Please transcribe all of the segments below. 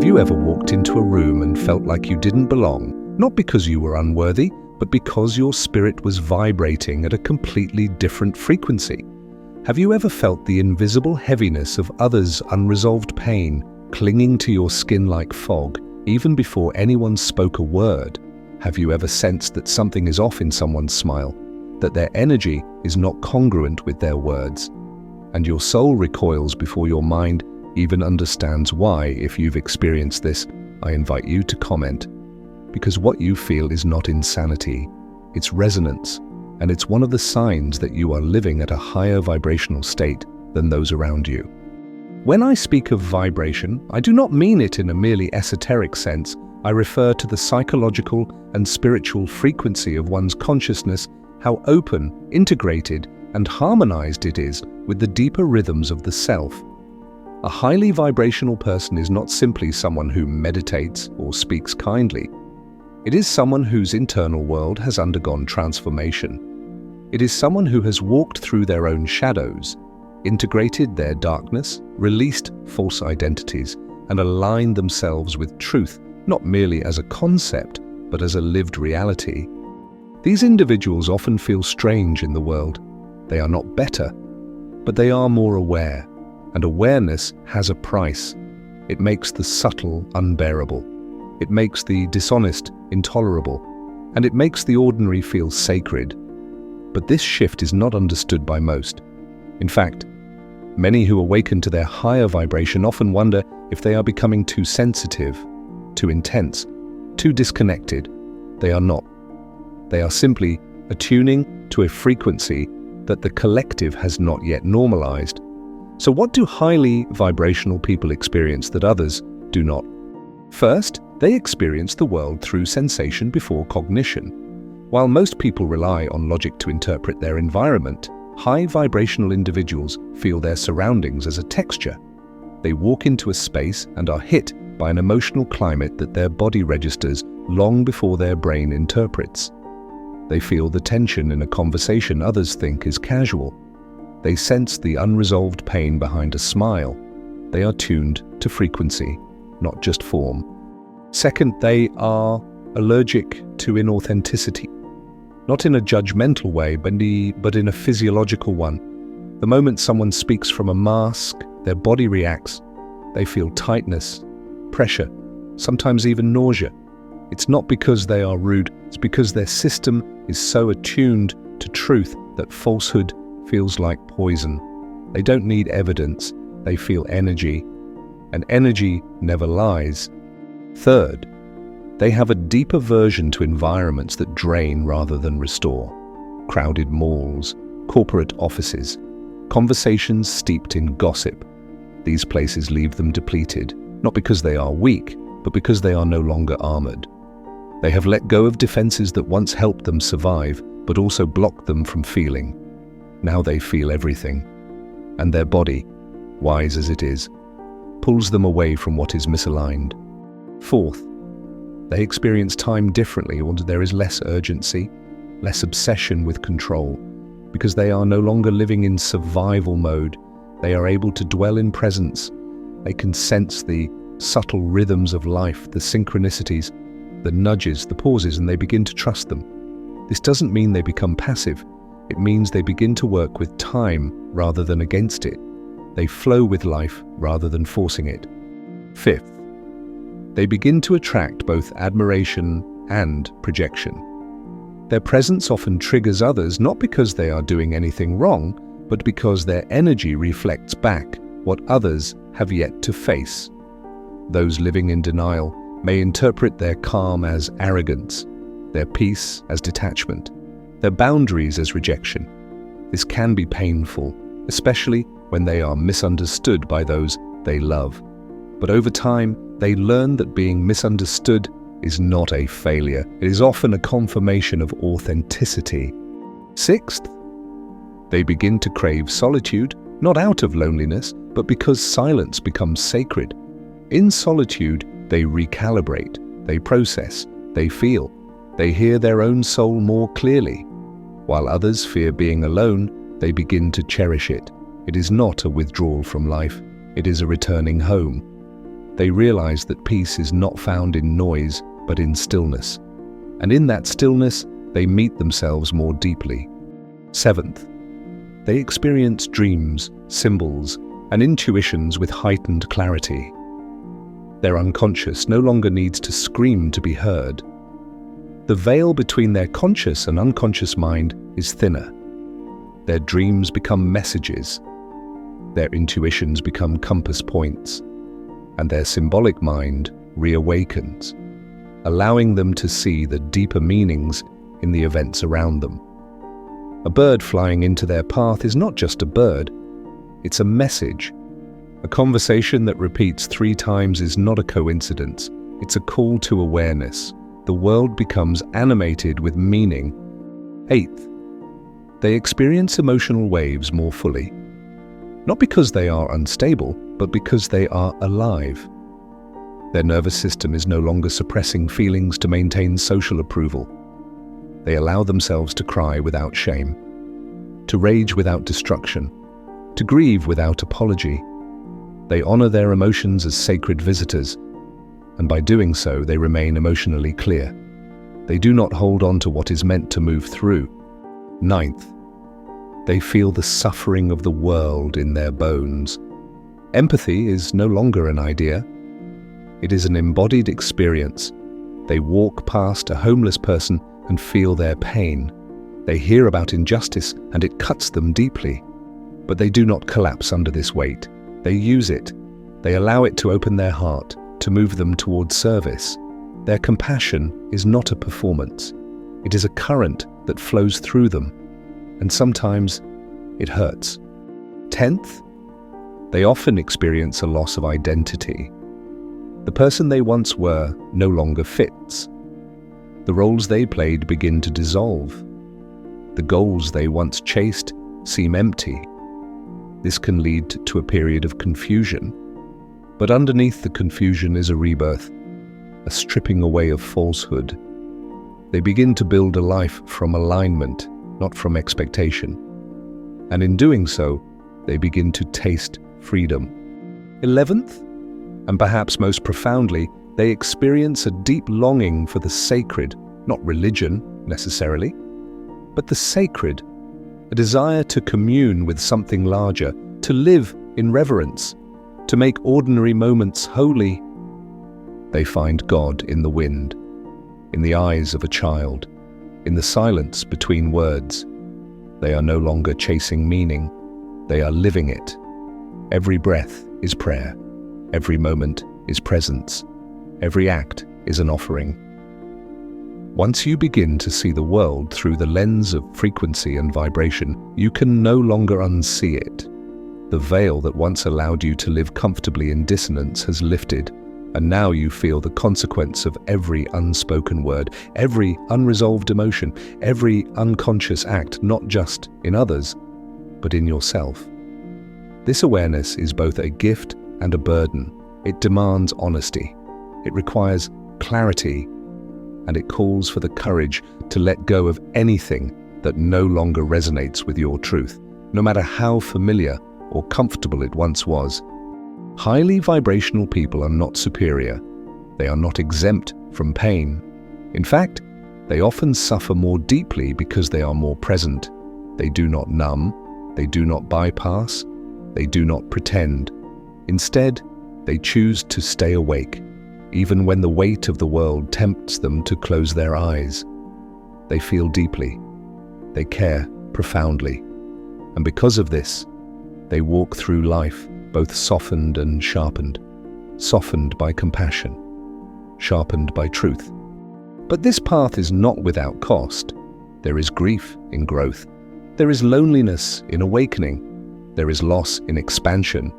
Have you ever walked into a room and felt like you didn't belong, not because you were unworthy, but because your spirit was vibrating at a completely different frequency? Have you ever felt the invisible heaviness of others' unresolved pain clinging to your skin like fog, even before anyone spoke a word? Have you ever sensed that something is off in someone's smile, that their energy is not congruent with their words? And your soul recoils before your mind even understands why. If you've experienced this, I invite you to comment. Because what you feel is not insanity, it's resonance, and it's one of the signs that you are living at a higher vibrational state than those around you. When I speak of vibration, I do not mean it in a merely esoteric sense. I refer to the psychological and spiritual frequency of one's consciousness, how open, integrated, and harmonized it is with the deeper rhythms of the self. A highly vibrational person is not simply someone who meditates or speaks kindly. It is someone whose internal world has undergone transformation. It is someone who has walked through their own shadows, integrated their darkness, released false identities, and aligned themselves with truth, not merely as a concept, but as a lived reality. These individuals often feel strange in the world. They are not better, but they are more aware, and awareness has a price. It makes the subtle unbearable. It makes the dishonest intolerable, and it makes the ordinary feel sacred. But this shift is not understood by most. In fact, many who awaken to their higher vibration often wonder if they are becoming too sensitive, too intense, too disconnected. They are not. They are simply attuning to a frequency that the collective has not yet normalized. So what do highly vibrational people experience that others do not? First, they experience the world through sensation before cognition. While most people rely on logic to interpret their environment, high vibrational individuals feel their surroundings as a texture. They walk into a space and are hit by an emotional climate that their body registers long before their brain interprets. They feel the tension in a conversation others think is casual. They sense the unresolved pain behind a smile. They are tuned to frequency, not just form. Second, they are allergic to inauthenticity. Not in a judgmental way, but in a physiological one. The moment someone speaks from a mask, their body reacts. They feel tightness, pressure, sometimes even nausea. It's not because they are rude, it's because their system is so attuned to truth that falsehood feels like poison. They don't need evidence, they feel energy, and energy never lies. Third, they have a deep aversion to environments that drain rather than restore. Crowded malls, corporate offices, conversations steeped in gossip. These places leave them depleted, not because they are weak, but because they are no longer armored. They have let go of defenses that once helped them survive, but also blocked them from feeling. Now they feel everything, and their body, wise as it is, pulls them away from what is misaligned. Fourth, they experience time differently, or there is less urgency, less obsession with control. Because they are no longer living in survival mode, they are able to dwell in presence. They can sense the subtle rhythms of life, the synchronicities, the nudges, the pauses, and they begin to trust them. This doesn't mean they become passive. It means they begin to work with time rather than against it. They flow with life rather than forcing it. Fifth, they begin to attract both admiration and projection. Their presence often triggers others not because they are doing anything wrong, but because their energy reflects back what others have yet to face. Those living in denial may interpret their calm as arrogance, their peace as detachment, their boundaries as rejection. This can be painful, especially when they are misunderstood by those they love. But over time, they learn that being misunderstood is not a failure. It is often a confirmation of authenticity. Sixth, they begin to crave solitude, not out of loneliness, but because silence becomes sacred. In solitude, they recalibrate, they process, they feel, they hear their own soul more clearly. While others fear being alone, they begin to cherish it. It is not a withdrawal from life, it is a returning home. They realize that peace is not found in noise, but in stillness. And in that stillness, they meet themselves more deeply. Seventh, they experience dreams, symbols, and intuitions with heightened clarity. Their unconscious no longer needs to scream to be heard. The veil between their conscious and unconscious mind is thinner. Their dreams become messages. Their intuitions become compass points. And their symbolic mind reawakens, allowing them to see the deeper meanings in the events around them. A bird flying into their path is not just a bird, it's a message. A conversation that repeats 3 times is not a coincidence, it's a call to awareness. The world becomes animated with meaning. Eighth, they experience emotional waves more fully. Not because they are unstable, but because they are alive. Their nervous system is no longer suppressing feelings to maintain social approval. They allow themselves to cry without shame, to rage without destruction, to grieve without apology. They honor their emotions as sacred visitors, and by doing so, they remain emotionally clear. They do not hold on to what is meant to move through. Ninth, they feel the suffering of the world in their bones. Empathy is no longer an idea. It is an embodied experience. They walk past a homeless person and feel their pain. They hear about injustice and it cuts them deeply. But they do not collapse under this weight. They use it. They allow it to open their heart, to move them towards service. Their compassion is not a performance. It is a current that flows through them. And sometimes it hurts. 10th, they often experience a loss of identity. The person they once were no longer fits. The roles they played begin to dissolve. The goals they once chased seem empty. This can lead to a period of confusion. But underneath the confusion is a rebirth, a stripping away of falsehood. They begin to build a life from alignment, not from expectation. And in doing so, they begin to taste freedom. 11th, and perhaps most profoundly, they experience a deep longing for the sacred, not religion necessarily, but the sacred, a desire to commune with something larger, to live in reverence, to make ordinary moments holy. They find God in the wind, in the eyes of a child, in the silence between words. They are no longer chasing meaning, they are living it. Every breath is prayer, every moment is presence, every act is an offering. Once you begin to see the world through the lens of frequency and vibration, you can no longer unsee it. The veil that once allowed you to live comfortably in dissonance has lifted, and now you feel the consequence of every unspoken word, every unresolved emotion, every unconscious act, not just in others, but in yourself. This awareness is both a gift and a burden. It demands honesty. It requires clarity, and it calls for the courage to let go of anything that no longer resonates with your truth, no matter how familiar or comfortable it once was. Highly vibrational people are not superior. They are not exempt from pain. In fact, they often suffer more deeply because they are more present. They do not numb, they do not bypass, they do not pretend. Instead, they choose to stay awake, even when the weight of the world tempts them to close their eyes. They feel deeply. They care profoundly. And because of this, they walk through life both softened and sharpened by compassion, sharpened by truth. But this path is not without cost. There is grief in growth. There is loneliness in awakening. There is loss in expansion.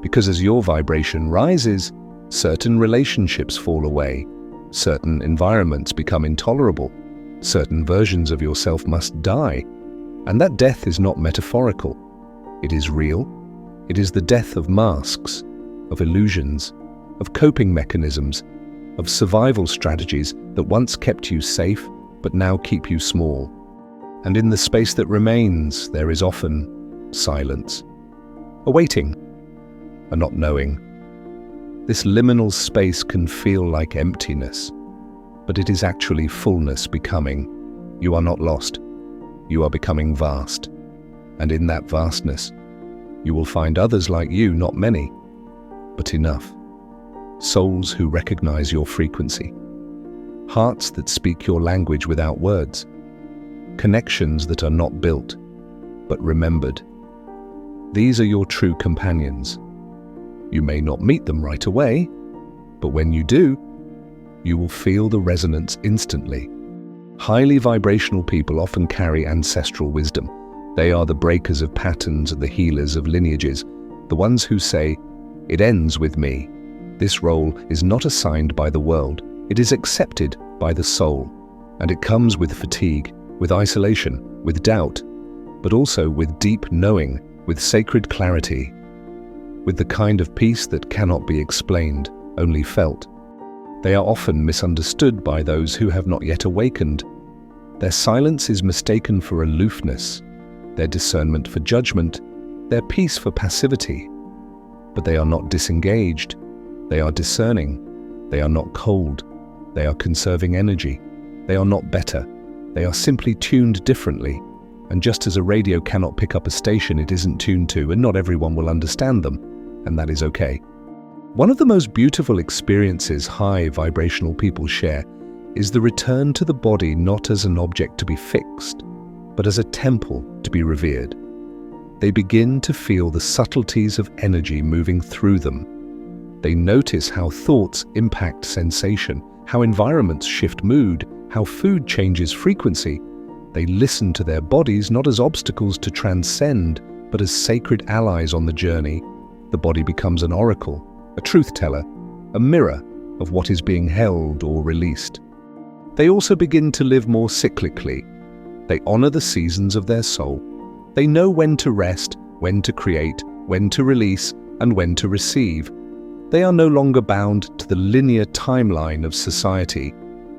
Because as your vibration rises, certain relationships fall away, certain environments become intolerable, certain versions of yourself must die. And that death is not metaphorical. It is real. It is the death of masks, of illusions, of coping mechanisms, of survival strategies that once kept you safe but now keep you small. And in the space that remains, there is often silence, a waiting, a not knowing. This liminal space can feel like emptiness, but it is actually fullness becoming. You are not lost. You are becoming vast. And in that vastness, you will find others like you, not many, but enough. Souls who recognize your frequency. Hearts that speak your language without words. Connections that are not built, but remembered. These are your true companions. You may not meet them right away, but when you do, you will feel the resonance instantly. Highly vibrational people often carry ancestral wisdom. They are the breakers of patterns and the healers of lineages, the ones who say, "It ends with me." This role is not assigned by the world, it is accepted by the soul, and it comes with fatigue, with isolation, with doubt, but also with deep knowing, with sacred clarity, with the kind of peace that cannot be explained, only felt. They are often misunderstood by those who have not yet awakened. Their silence is mistaken for aloofness, their discernment for judgment, their peace for passivity. But they are not disengaged, they are discerning, they are not cold, they are conserving energy, they are not better, they are simply tuned differently. And just as a radio cannot pick up a station it isn't tuned to, and not everyone will understand them, and that is okay. One of the most beautiful experiences high vibrational people share is the return to the body not as an object to be fixed, but as a temple to be revered. They begin to feel the subtleties of energy moving through them. They notice how thoughts impact sensation, how environments shift mood, how food changes frequency. They listen to their bodies not as obstacles to transcend, but as sacred allies on the journey. The body becomes an oracle, a truth teller, a mirror of what is being held or released. They also begin to live more cyclically. They honor the seasons of their soul. They know when to rest, when to create, when to release, and when to receive. They are no longer bound to the linear timeline of society.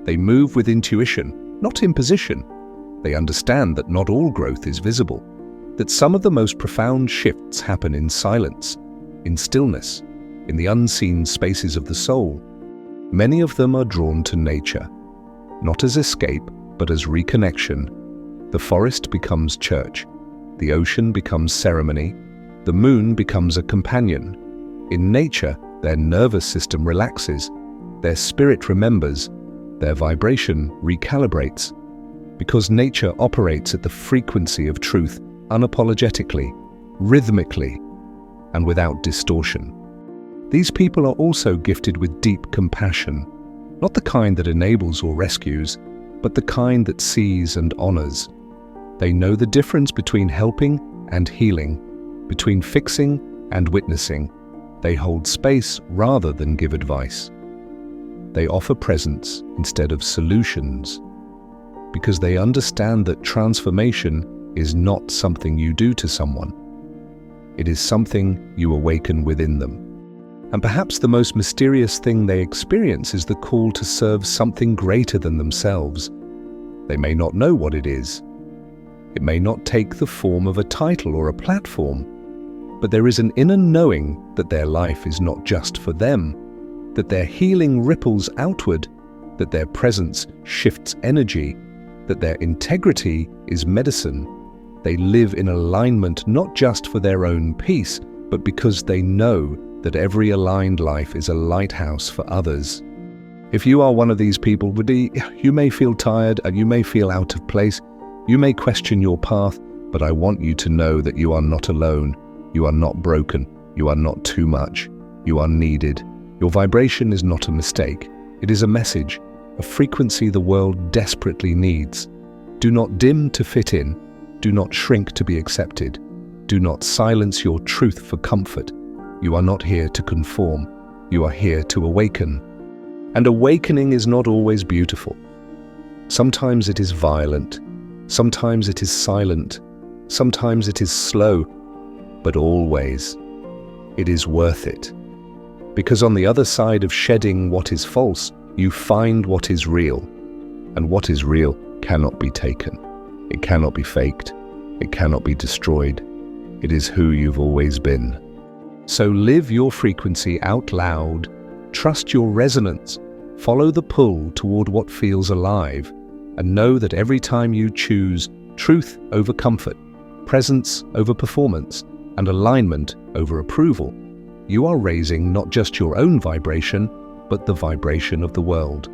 They move with intuition, not imposition. They understand that not all growth is visible, that some of the most profound shifts happen in silence, in stillness, in the unseen spaces of the soul. Many of them are drawn to nature, not as escape, but as reconnection. The forest becomes church, the ocean becomes ceremony, the moon becomes a companion. In nature, their nervous system relaxes, their spirit remembers, their vibration recalibrates, because nature operates at the frequency of truth unapologetically, rhythmically, and without distortion. These people are also gifted with deep compassion, not the kind that enables or rescues, but the kind that sees and honors. They know the difference between helping and healing, between fixing and witnessing. They hold space rather than give advice. They offer presence instead of solutions, because they understand that transformation is not something you do to someone. It is something you awaken within them. And perhaps the most mysterious thing they experience is the call to serve something greater than themselves. They may not know what it is. It may not take the form of a title or a platform, but there is an inner knowing that their life is not just for them, that their healing ripples outward, that their presence shifts energy, that their integrity is medicine. They live in alignment not just for their own peace, but because they know that every aligned life is a lighthouse for others. If you are one of these people, you may feel tired and you may feel out of place. You may question your path, but I want you to know that you are not alone. You are not broken. You are not too much. You are needed. Your vibration is not a mistake. It is a message, a frequency the world desperately needs. Do not dim to fit in. Do not shrink to be accepted. Do not silence your truth for comfort. You are not here to conform. You are here to awaken. And awakening is not always beautiful. Sometimes it is violent. Sometimes it is silent. Sometimes it is slow. But always, it is worth it. Because on the other side of shedding what is false, you find what is real. And what is real cannot be taken. It cannot be faked. It cannot be destroyed. It is who you've always been. So live your frequency out loud Trust your resonance. Follow the pull toward what feels alive, and know that every time you choose truth over comfort, presence over performance, and alignment over approval, you are raising not just your own vibration, but the vibration of the world.